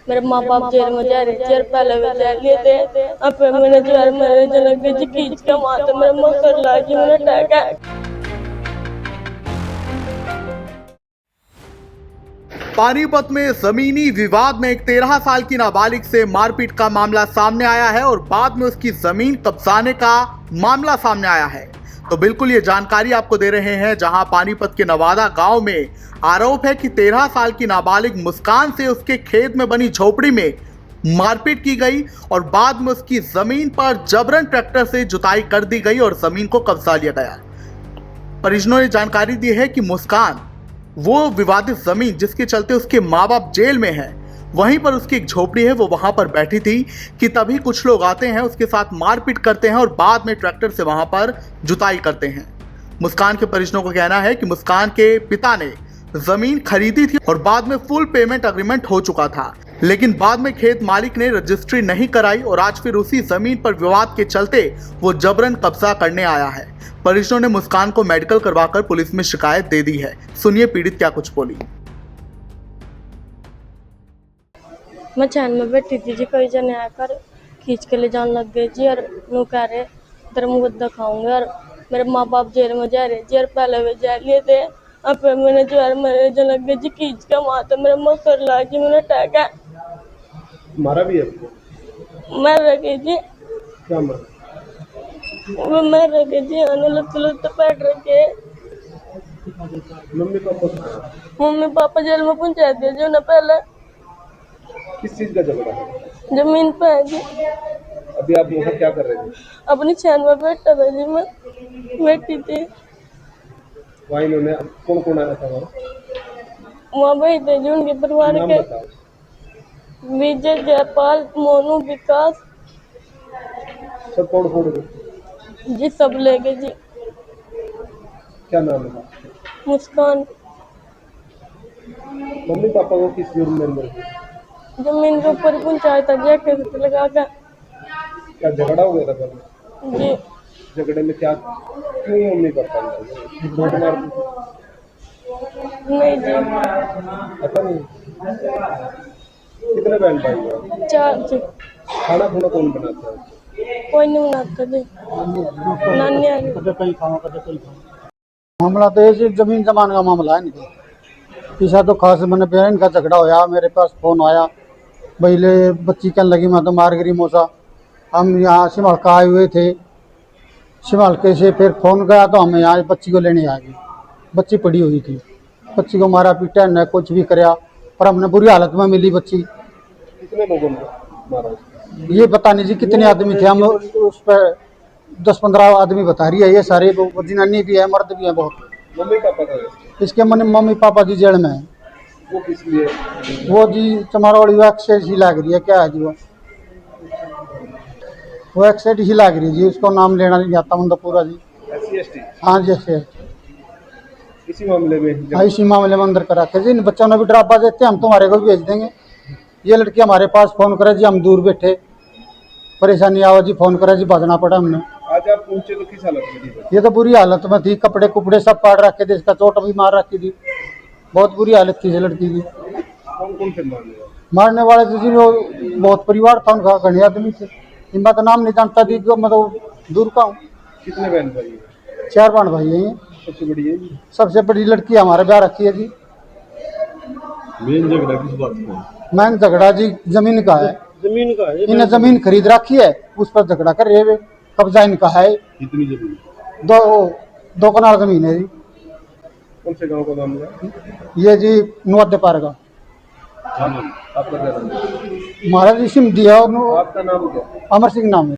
मेरे माँ बाप जेल में जा रहे, जेल पहले वे जेल लिए थे। अब मैंने जेल में जलक जी खींच के वहां तो मेरे मकर लागी मैंने टैगा। पानीपत में जमीनी विवाद में एक 13 साल की नाबालिग से मारपीट का मामला सामने आया है और बाद में उसकी जमीन कब्जाने का मामला सामने आया है। तो बिल्कुल ये जानकारी आपको दे रहे हैं, जहां पानीपत के नवादा गांव में आरोप है कि 13 साल की नाबालिग मुस्कान से उसके खेत में बनी झोपड़ी में मारपीट की गई और बाद में उसकी जमीन पर जबरन ट्रैक्टर से जुताई कर दी गई और जमीन को कब्जा लिया गया। परिजनों ने जानकारी दी है कि मुस्कान वो विवादित जमीन जिसके चलते उसके माँ बाप जेल में हैं, वहीं पर उसकी एक झोपड़ी है, वो वहां पर बैठी थी कि तभी कुछ लोग आते हैं, उसके साथ मारपीट करते हैं और बाद में ट्रैक्टर से वहां पर जुताई करते हैं। मुस्कान के परिजनों का कहना है कि मुस्कान के पिता ने जमीन खरीदी थी और बाद में फुल पेमेंट अग्रीमेंट हो चुका था, लेकिन बाद में खेत मालिक ने रजिस्ट्री नहीं कराई और आज फिर उसी जमीन पर विवाद के चलते वो जबरन कब्जा करने आया है। परिजनों ने मुस्कान को मेडिकल करवाकर पुलिस में शिकायत दे दी है। सुनिए पीड़ित क्या कुछ बोली। मैं चैन में बैठी थी जी, कई जने आकर खींच के ले जाने लग गए जी और नो कह रहे तेरा मुँह दिखाऊंगे। और मेरे माँ बाप जेल में जा रहे, जेल पहले वे जेल लिए थे। अब मैंने जेल में जलक गई जी खींच के वहां तो मेरे मकर लागी मैंने टैगा। मारा भी है आपको? मर रखी जी, क्या मारा? वो मर रखे जी, लत लत पैट रखे। मम्मी पापा जेल में पहुंचा दिया जी उन्हें पहले। किस चीज का झगड़ा है? जमीन पे है जी। अभी आप वहाँ क्या कर रहे थे? अपनी छान में बैठा था जी, मैं बैठी थी। वहाँ इन्होंने कौन कौन आया था वहाँ भाई थे जी उनके परिवार नाम के, बताओ। विजय, जयपाल, मोनू, विकास सब तोड़ फोड़ गए जी, सब ले गए जी। क्या नाम है? मुस्कान। मम्मी पापा को किस जुर्म में अंदर थे? जमीन के ऊपर पंचायत जैकेट लगा कर। क्या झगड़ा हो गया था पहले? जी झगड़े में क्या क्यों मम्मी पापा अंदर वोट मार दी थी? नहीं जी, पता नहीं। कितने बहन भाई हो? 4 जी। खाना खुना कौन बनाता है? कोई नहीं बनाता जी, नानी आ गई। मामला तो ये जमीन जमान का मामला है। इनका पीछा तो खास मैंने पे इनका झगड़ा होया, मेरे पास फोन आया, पहले बच्ची कहने लगी मैं तो मार गिरी मौसा। हम यहाँ सिमलका आए हुए थे, सिमलके से फिर फोन गया तो हम यहाँ बच्ची को लेने आ गए। बच्ची पड़ी हुई थी, बच्ची को मारा पीटा न कुछ भी कराया, पर हमने बुरी हालत में मिली बच्ची। कितने लोगों ने मारा? ये पता नहीं जी कितने आदमी थे, हम उस पर 10-15 आदमी बता रही है। ये सारे जनानी भी है, मर्द भी है बहुत। मम्मी पापा का? इसके मन मम्मी पापा जी जेल में है। वो किस लिए? वो जी चमारोड़ी वैक्सेट ही लग रही है, क्या है जी वो वैक्सेट ही लग रही है जी, उसको नाम लेना नहीं आता मतलब पूरा जी। SC/ST? हाँ जी ऐसे इसी मामले में? हाँ इसी मामले में अंदर करा के जी। इन बच्चों ने भी डरावा देते हम तुम्हारे को भी भेज देंगे। ये लड़की हमारे पास फोन करे जी, हम दूर बैठे, परेशानी आओ जी, फोन करे जी, भागना पड़ा हमने। आज आप पहुंचे तो किस हालत में थी? ये तो बुरी हालत में थी, कपड़े कुपड़े सब फाड़ रखे थे, इसका चोट भी मार रखी थी, बहुत बुरी हालत थी लड़की की। कौन कौन से मारने वाले थे जी, वो बहुत परिवार था उनका, घने आदमी थे। इनका तो नाम नहीं जानता थी, मतलब दूर का हूँ। कितने बहन भाई हैं? 4 बहन भाई हैं। सबसे बड़ी है? सबसे बड़ी लड़की हमारे ब्याह रखी है जी। मेन झगड़ा किस बात का? मैंने झगड़ा जी जमीन का है। जमीन का है? इन्हें जमीन खरीद रखी है, उस पर झगड़ा कर रहे, कब्जा इनका है। कितनी जमीन? 2 कनाल जमीन है जी। कौन से गांव का नाम है? ये जी नवादे पार का। आपका क्या नाम है? महाराज जी सिंह दिया और आपका नाम क्या? अमर सिंह नाम है।